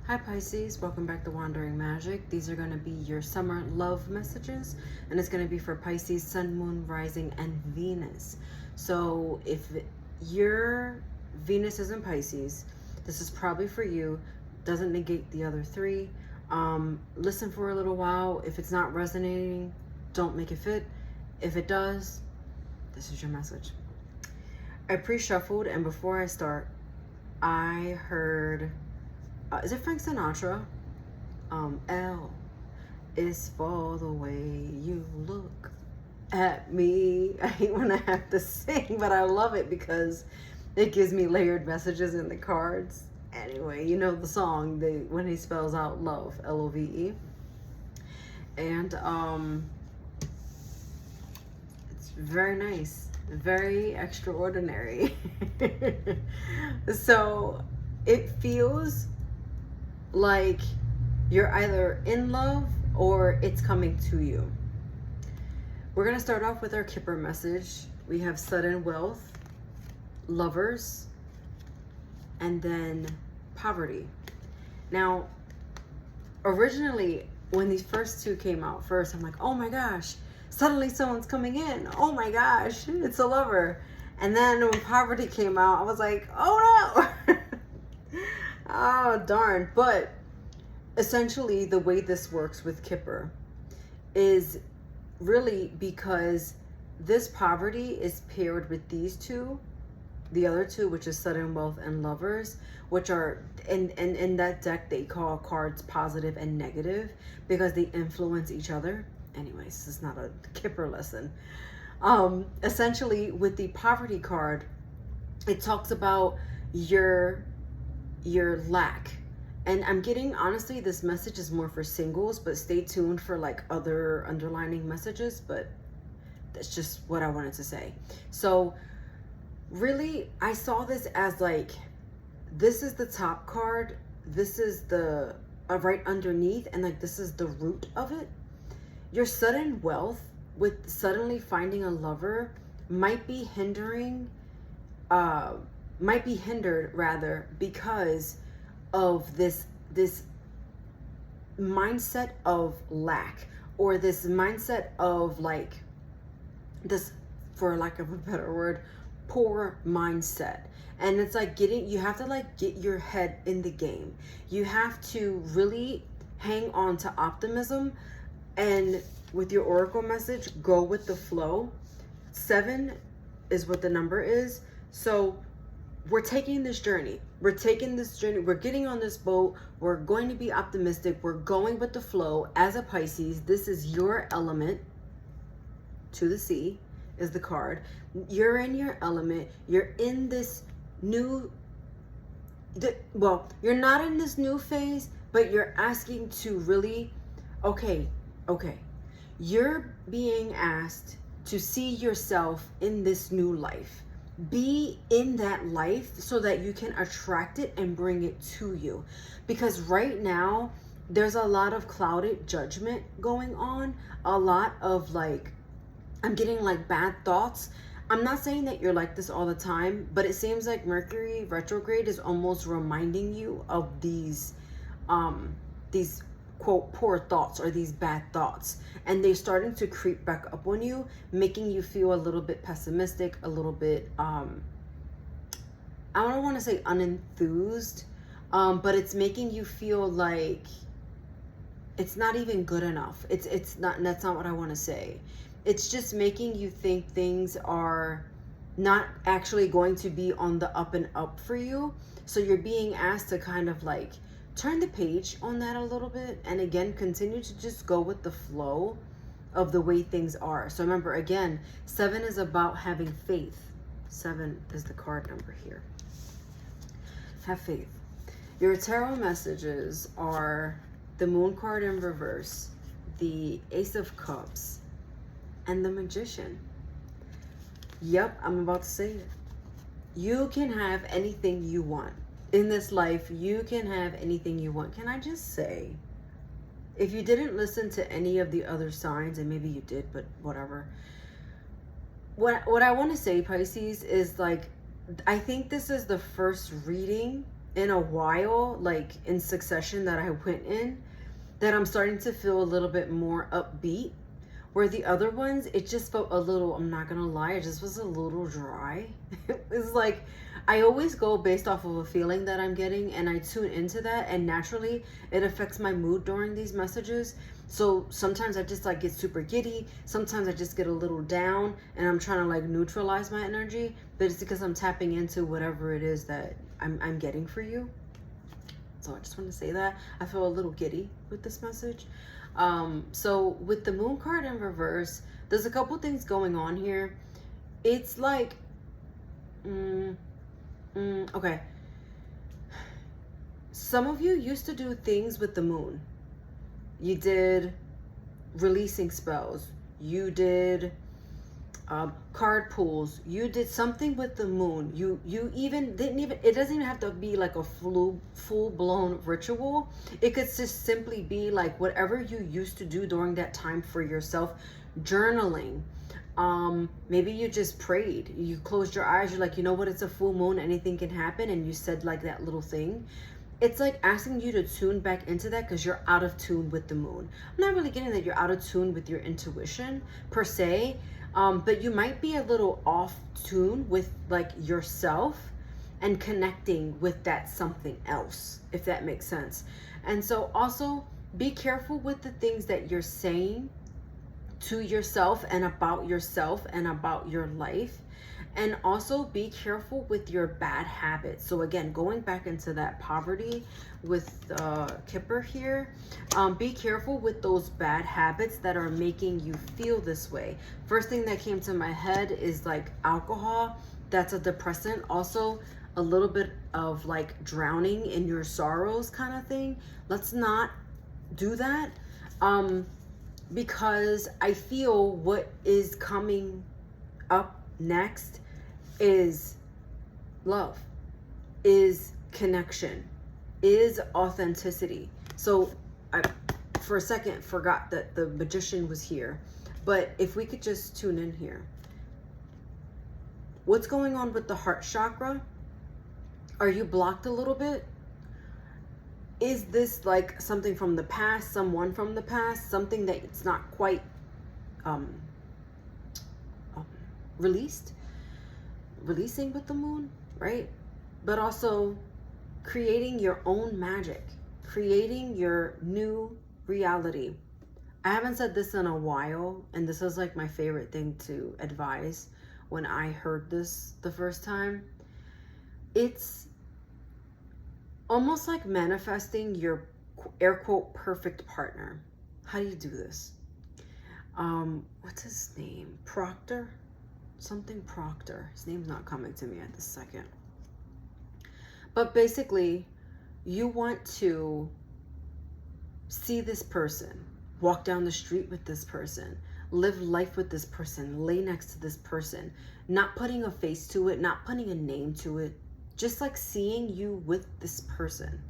Hi Pisces, welcome back to Wandering Magic. These are going to be your summer love messages, and it's going to be for Pisces, Sun, Moon, Rising, and Venus. So if your Venus is in Pisces, this is probably for you. Doesn't negate the other three. Listen for a little while. If it's not resonating, don't make it fit. If it does, this is your message. I pre-shuffled, and before I start, I heard... is it Frank Sinatra? L is for the way you look at me. I hate when I have to sing, but I love it because it gives me layered messages in the cards. Anyway, you know the song, when he spells out love, L-O-V-E. And it's very nice, very extraordinary. So it feels like you're either in love or it's coming to you. We're going to start off with our Kipper message. We have sudden wealth, lovers, and then poverty. Now, originally, when these first two came out first, I'm like, oh my gosh, suddenly someone's coming in. Oh my gosh, it's a lover. And then when poverty came out, I was like, oh no. Oh, darn. But essentially, the way this works with Kipper is really because this poverty is paired with these two, the other two, which is sudden wealth and lovers, which are in that deck they call cards positive and negative because they influence each other. Anyways, this is not a Kipper lesson. Essentially, with the poverty card, it talks about your lack. And I'm getting, honestly, this message is more for singles, but stay tuned for like other underlining messages, but that's just what I wanted to say. So really, I saw this as like, this is the top card, this is the right underneath, and like this is the root of it. Your sudden wealth with suddenly finding a lover might be hindered rather because of this mindset of lack, or this mindset of like this, for lack of a better word, poor mindset. And it's like you have to like get your head in the game. You have to really hang on to optimism, and with your oracle message, go with the flow. 7 is what the number is. So we're taking this journey. We're getting on this boat. We're going to be optimistic. We're going with the flow. As a Pisces, this is your element. To the sea is the card. You're in your element. You're in this new... well, you're not in this new phase, but you're asking to really... Okay. You're being asked to see yourself in this new life. Be in that life so that you can attract it and bring it to you. Because right now, there's a lot of clouded judgment going on. A lot of like, I'm getting like bad thoughts. I'm not saying that you're like this all the time, but it seems like Mercury retrograde is almost reminding you of these quote poor thoughts or these bad thoughts, and they're starting to creep back up on you, making you feel a little bit pessimistic, a little bit I don't want to say unenthused, but it's making you feel like it's not even good enough. It's not, that's not what I want to say. It's just making you think things are not actually going to be on the up and up for you. So you're being asked to kind of like turn the page on that a little bit, and again, continue to just go with the flow of the way things are. So remember, again, 7 is about having faith. 7 is the card number here. Have faith. Your tarot messages are the Moon card in reverse, the Ace of Cups, and the Magician. Yep, I'm about to say it. You can have anything you want. In this life, you can have anything you want. Can I just say, if you didn't listen to any of the other signs, and maybe you did, but whatever. What I want to say, Pisces, is like, I think this is the first reading in a while, like in succession that I went in, that I'm starting to feel a little bit more upbeat. Where the other ones, it just felt a little, I'm not gonna lie, it just was a little dry. It was like, I always go based off of a feeling that I'm getting, and I tune into that, and naturally it affects my mood during these messages. So sometimes I just like get super giddy, sometimes I just get a little down, and I'm trying to like neutralize my energy, but it's because I'm tapping into whatever it is that I'm getting for you. So I just want to say that I feel a little giddy with this message. So with the moon card in reverse, there's a couple things going on here. It's like, okay. Some of you used to do things with the moon. You did releasing spells. You did card pulls. You did something with the moon. You even didn't even, it doesn't even have to be like a full-blown ritual. It could just simply be like whatever you used to do during that time for yourself. Journaling. Maybe you just prayed. You closed your eyes. You're like, you know what? It's a full moon. Anything can happen. And you said like that little thing. It's like asking you to tune back into that because you're out of tune with the moon. I'm not really getting that you're out of tune with your intuition per se. But you might be a little off tune with like yourself and connecting with that something else, if that makes sense. And so also be careful with the things that you're saying to yourself and about your life. And also be careful with your bad habits. So again, going back into that poverty with Kipper here, be careful with those bad habits that are making you feel this way. First thing that came to my head is like alcohol. That's a depressant. Also a little bit of like drowning in your sorrows kind of thing. Let's not do that, because I feel what is coming up next is love, is connection, is authenticity. So I for a second forgot that the magician was here, but if we could just tune in here. What's going on with the heart chakra? Are you blocked a little bit? Is this like something from the past, someone from the past, something that it's not quite releasing with the moon, right? But also creating your own magic, creating your new reality. I haven't said this in a while, and this is like my favorite thing to advise when I heard this the first time. It's almost like manifesting your air quote perfect partner. How do you do this? What's his name? Proctor? Something Proctor. His name's not coming to me at this second. But basically, you want to see this person, walk down the street with this person, live life with this person, lay next to this person, not putting a face to it, not putting a name to it, just like seeing you with this person.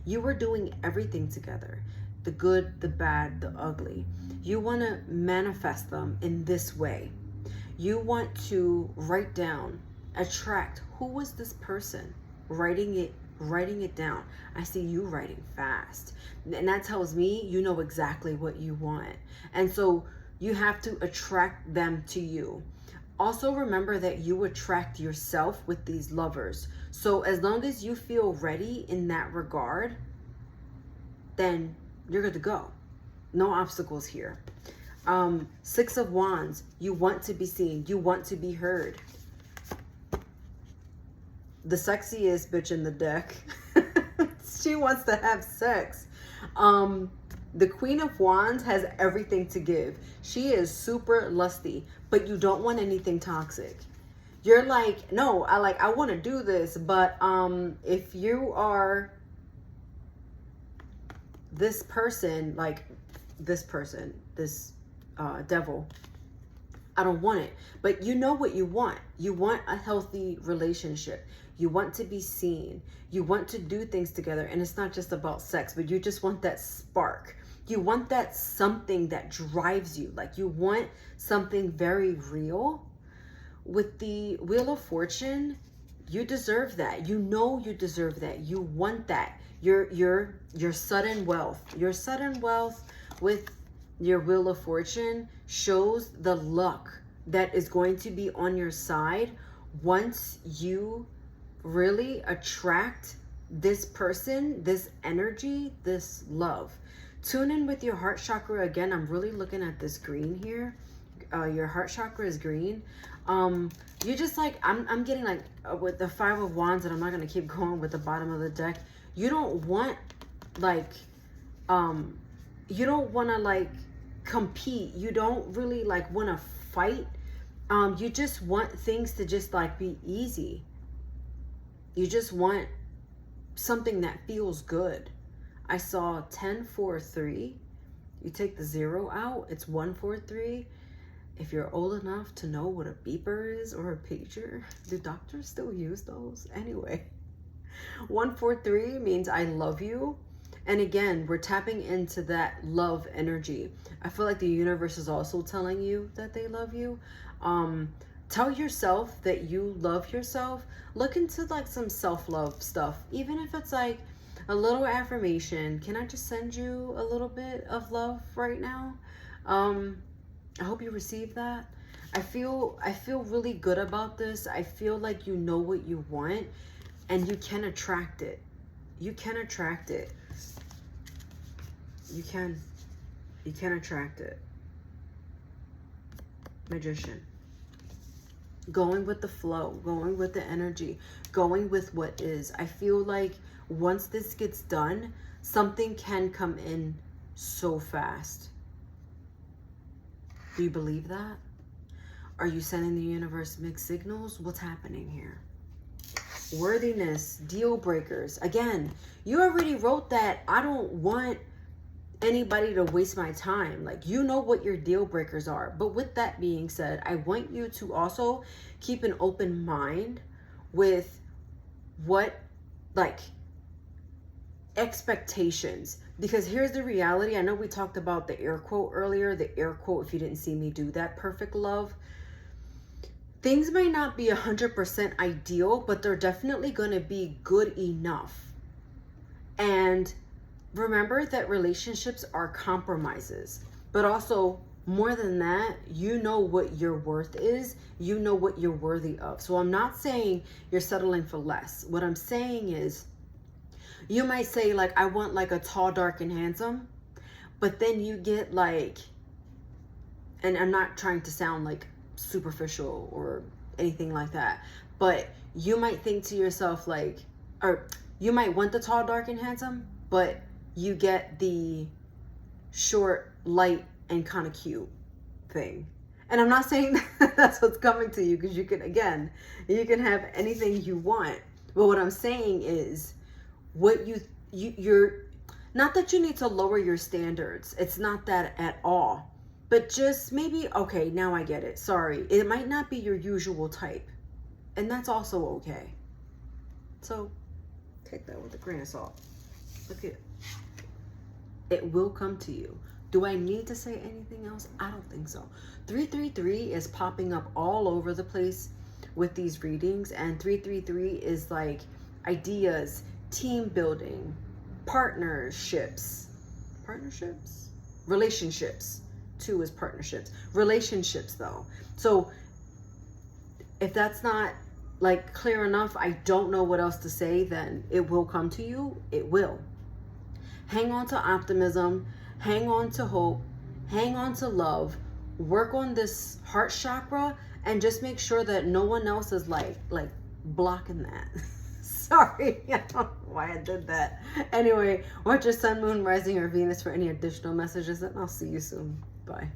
You are doing everything together, the good, the bad, the ugly. You want to manifest them in this way. You want to write down, attract, who was this person? Writing it down. I see you writing fast. And that tells me you know exactly what you want. And so you have to attract them to you. Also remember that you attract yourself with these lovers. So as long as you feel ready in that regard, then you're good to go. No obstacles here. 6 of Wands, you want to be seen, you want to be heard. The sexiest bitch in the deck. She wants to have sex. The Queen of Wands has everything to give. She is super lusty, but you don't want anything toxic. You're like, no, I want to do this, but if you are this person, like this person, this devil, I don't want it. But you know what you want. You want a healthy relationship. You want to be seen. You want to do things together. And it's not just about sex, but you just want that spark. You want that something that drives you. Like you want something very real. With the Wheel of Fortune, You deserve that. You know you deserve that. You want that. Your sudden wealth. Your sudden wealth with your Wheel of Fortune shows the luck that is going to be on your side once you really attract this person, this energy, this love. Tune in with your heart chakra. Again, I'm really looking at this green here. Your heart chakra is green. You just like, I'm getting like with the 5 of Wands, and I'm not going to keep going with the bottom of the deck. You don't want like, you don't want to like compete. You don't really like want to fight. You just want things to just like be easy. You just want something that feels good. I saw 1043. You take the 0 out, it's 143. If you're old enough to know what a beeper is or a pager, do doctors still use those? Anyway, 143 means I love you. And again, we're tapping into that love energy. I feel like the universe is also telling you that they love you. Tell yourself that you love yourself. Look into like some self-love stuff. Even if it's like a little affirmation. Can I just send you a little bit of love right now? I hope you receive that. I feel really good about this. I feel like you know what you want and you can attract it. You can attract it. You can attract it. Magician. Going with the flow, going with the energy, going with what is. I feel like once this gets done, something can come in so fast. Do you believe that? Are you sending the universe mixed signals? What's happening here? Worthiness, deal breakers. Again, you already wrote that. I don't want anybody to waste my time. Like, you know what your deal breakers are. But with that being said, I want you to also keep an open mind with what, like, expectations. Because here's the reality. I know we talked about the air quote earlier. The air quote, if you didn't see me do that, perfect love. Things may not be 100% ideal, but they're definitely going to be good enough. And remember that relationships are compromises. But also, more than that, you know what your worth is. You know what you're worthy of. So I'm not saying you're settling for less. What I'm saying is, you might say, like, I want like a tall, dark, and handsome. But then you get like, and I'm not trying to sound like superficial or anything like that, but you might think to yourself like, or you might want the tall, dark, and handsome, but you get the short, light, and kind of cute thing. And I'm not saying that's what's coming to you, because you can, again, you can have anything you want. But what I'm saying is, what you're not that you need to lower your standards. It's not that at all. But just maybe, okay, now I get it. Sorry. It might not be your usual type. And that's also okay. So take that with a grain of salt. Look at it. It will come to you. Do I need to say anything else? I don't think so. 333 is popping up all over the place with these readings. And 333 is like ideas, team building, partnerships, relationships. 2 is partnerships, relationships though. So if that's not like clear enough, I don't know what else to say, then it will come to you. It will. Hang on to optimism, hang on to hope, hang on to love, work on this heart chakra, and just make sure that no one else is like blocking that. Sorry, I don't know why I did that. Anyway, watch your sun, moon, rising, or Venus for any additional messages, and I'll see you soon. Bye.